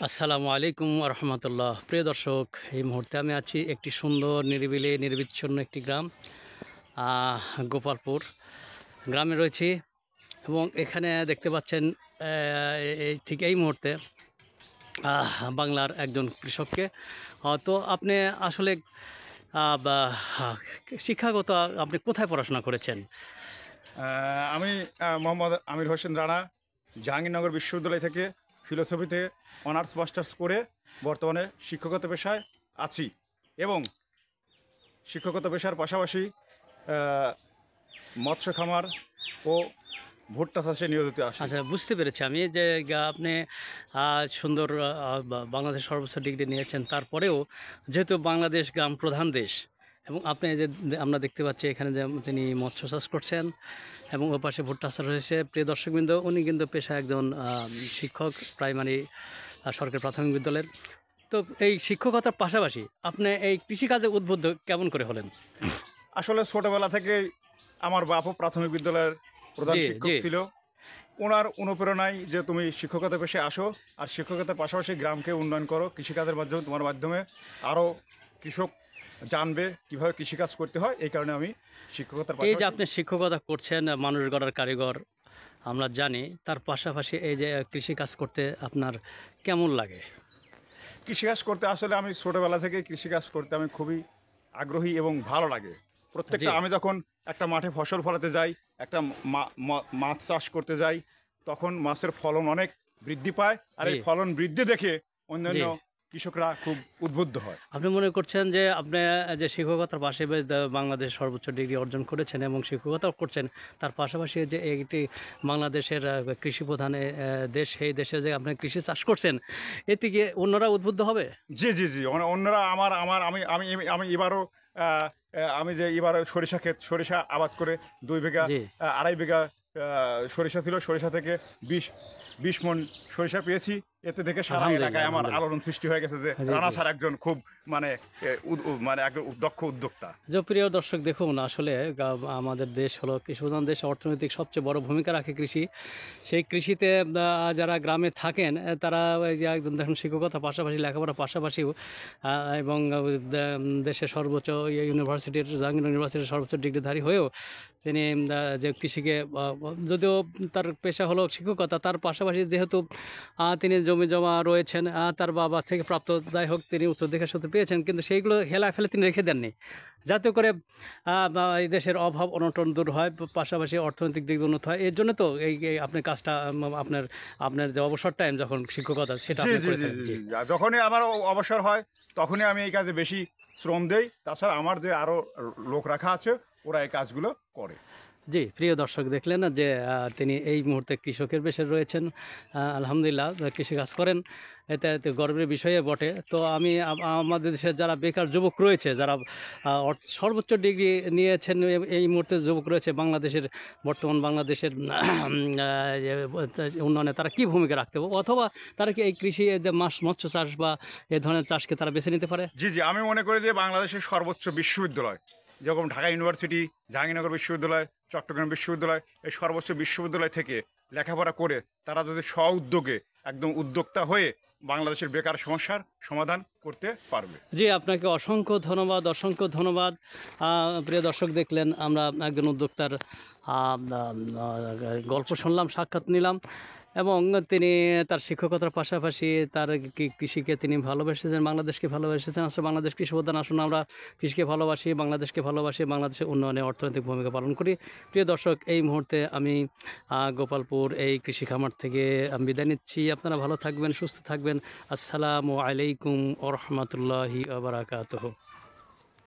আসসালামু আলাইকুম রহমতুল্লাহ। প্রিয় দর্শক, এই মুহূর্তে আমি আছি একটি সুন্দর নিরিবিলি নির্বিচ্ছিন্ন একটি গ্রাম গোপালপুর গ্রামে রয়েছি। এবং এখানে দেখতে পাচ্ছেন ঠিক এই মুহূর্তে বাংলার একজন কৃষককে। তো আপনি আসলে শিক্ষাগত আপনি কোথায় পড়াশোনা করেছেন? আমি মোহাম্মদ আমির হোসেন রানা জাহাঙ্গীরনগর বিশ্ববিদ্যালয় থেকে ফিলোসফিতে অনার্স মাস্টার্স করে বর্তমানে শিক্ষকতা পেশায় আছি এবং শিক্ষকতা পেশার পাশাপাশি মৎস্য খামার ও ভুট্টা চাষে নিয়োজিত আছি। আচ্ছা, বুঝতে পেরেছি আমি যে আপনি সুন্দর বাংলাদেশ সর্বোচ্চ ডিগ্রি নিয়েছেন, তারপরেও যেহেতু বাংলাদেশ গ্রাম প্রধান দেশ এবং আপনি যে আমরা দেখতে পাচ্ছি এখানে যে তিনি মৎস্য চাষ করছেন এবং ওর পাশে ভুট্টা চাষ রয়েছে। প্রিয় দর্শকবৃন্দ, উনি কিন্তু পেশায় একজন শিক্ষক, প্রাইমারি সরকারি প্রাথমিক বিদ্যালয়ের। তো এই শিক্ষকতার পাশাপাশি আপনি এই কৃষিকাজে উদ্বুদ্ধ কেমন করে হলেন? আসলে ছোটবেলা থেকেই আমার বাপও প্রাথমিক বিদ্যালয়ের প্রধান শিক্ষক ছিল। ওনার অনুপ্রেরণায় যে তুমি শিক্ষকতা পেশায় আসো আর শিক্ষকতার পাশাপাশি গ্রামকে উন্নয়ন করো কৃষিকাজের মাধ্যমে, তোমার মাধ্যমে আরও কৃষক জানবে কীভাবে কৃষিকাজ করতে হয়। এই কারণে আমি শিক্ষকতার এই যে আপনি শিক্ষকতা করছেন, মানুষ গড়ার কারিগর আমরা জানি, তার পাশাপাশি এই যে কৃষিকাজ করতে আপনার কেমন লাগে? কৃষিকাজ করতে আসলে আমি ছোটোবেলা থেকে কৃষিকাজ করতে আমি খুবই আগ্রহী এবং ভালো লাগে। প্রত্যেকটা আমি যখন একটা মাঠে ফসল ফলাতে যাই, একটা মাছ চাষ করতে যাই, তখন মাছের ফলন অনেক বৃদ্ধি পায় আর এই ফলন বৃদ্ধি দেখে অন্যান্য কৃষকরা খুব উদ্বুদ্ধ হয়। আপনি মনে করছেন যে আপনি যে শিক্ষকতার পাশে বাংলাদেশ সর্বোচ্চ ডিগ্রি অর্জন করেছেন এবং শিক্ষকতাও করছেন, তার পাশাপাশি যে একটি বাংলাদেশের কৃষি প্রধান দেশ, সেই দেশে যে আপনি কৃষি চাষ করছেন, এতে গিয়ে অন্যরা উদ্বুদ্ধ হবে? জি জি জি অন্যরা আমি আমি আমি এবারও আমি যে এবারে সরিষা আবাদ করে 2 বিঘা 2.5 বিঘা সরিষা ছিল, সরিষা থেকে 20 মণ সরিষা পেয়েছি। এতে দেখে সারা এলাকায় আমার আলোড়ন সৃষ্টি হয়ে গেছে যে রানা স্যার একজন খুব মানে দক্ষ উদ্যোক্তা। প্রিয় দর্শক, দেখুন আসলে আমাদের দেশ হলো কৃষিপ্রধান দেশ, অর্থনৈতিক সবচেয়ে বড় ভূমিকা রাখে কৃষি। সেই কৃষিতে যারা গ্রামে থাকেন তারা এই যে একজন দেখুন শিক্ষকতার পাশাপাশি লেখাপড়ার পাশাপাশিও এবং দেশের সর্বোচ্চ ইউনিভার্সিটির জাহাঙ্গীরনগর ইউনিভার্সিটির সর্বোচ্চ ডিগ্রিধারী হয়েও তিনি যে কৃষিকে, যদিও তার পেশা হলো শিক্ষকতা, তার পাশাপাশি যেহেতু তিনি জমি জমা রয়েছেন, তার বাবা থেকে প্রাপ্ত, যাই হোক তিনি উত্তরাধিকার সূত্রে পেয়েছেন, কিন্তু সেইগুলো হেলা ফেলে তিনি রেখে দেননি, যাতে করে এই দেশের অভাব অনটন দূর হয়, পাশাপাশি অর্থনৈতিক দিক উন্নত হয়। এর জন্য তো এই আপনার কাজটা, আপনার যে অবসর টাইম যখন শিক্ষকতা, সেটা যখনই আমার অবসর হয় তখনই আমি এই কাজে বেশি শ্রম দেই। তাছাড়া আমার যে আরও লোক রাখা আছে, ওরা এই কাজগুলো করে। জি, প্রিয় দর্শক, দেখলেন না যে তিনি এই মুহূর্তে কৃষকের বেশে রয়েছেন। আলহামদুলিল্লাহ, কৃষিকাজ করেন, এটা গর্বের বিষয়ে বটে। তো আমি আমাদের দেশের যারা বেকার যুবক রয়েছে, যারা সর্বোচ্চ ডিগ্রি নিয়েছেন এই মুহূর্তে যুবক রয়েছে বাংলাদেশের, বর্তমান বাংলাদেশের উন্নয়নে তারা কী ভূমিকা রাখতে হবে, অথবা তারা কি এই কৃষি যে মৎস্য চাষ বা এ ধরনের চাষকে তারা বেছে নিতে পারে? জি জি আমি মনে করি যে বাংলাদেশের সর্বোচ্চ বিশ্ববিদ্যালয় যেরকম ঢাকা ইউনিভার্সিটি, জাহাঙ্গীরনগর বিশ্ববিদ্যালয়, চট্টগ্রাম বিশ্ববিদ্যালয়, এই সর্বোচ্চ বিশ্ববিদ্যালয় থেকে লেখাপড়া করে তারা যদি উদ্যোগে একদম উদ্যোক্তা হয়ে বাংলাদেশের বেকার সমস্যার সমাধান করতে পারবে। জি, আপনাকে অসংখ্য ধন্যবাদ, অসংখ্য ধন্যবাদ। প্রিয় দর্শক, দেখলেন আমরা একজন উদ্যোক্তার গল্প শুনলাম, সাক্ষাৎ নিলাম এবং তিনি তার শিক্ষকতার পাশাপাশি তার কৃষিকে তিনি ভালোবেসেছেন, বাংলাদেশকে ভালোবেসেছেন। আসলে বাংলাদেশ কৃষি প্রধান, আসুন আমরা কৃষিকে ভালোবাসি, বাংলাদেশকে ভালোবাসি, বাংলাদেশের উন্নয়নে অর্থনৈতিক ভূমিকা পালন করি। প্রিয় দর্শক, এই মুহূর্তে আমি গোপালপুর এই কৃষি খামার থেকে আমি বিদায় নিচ্ছি। আপনারা ভালো থাকবেন, সুস্থ থাকবেন। আসসালামু আলাইকুম ওয়া রাহমাতুল্লাহি ওয়া বারাকাতুহু।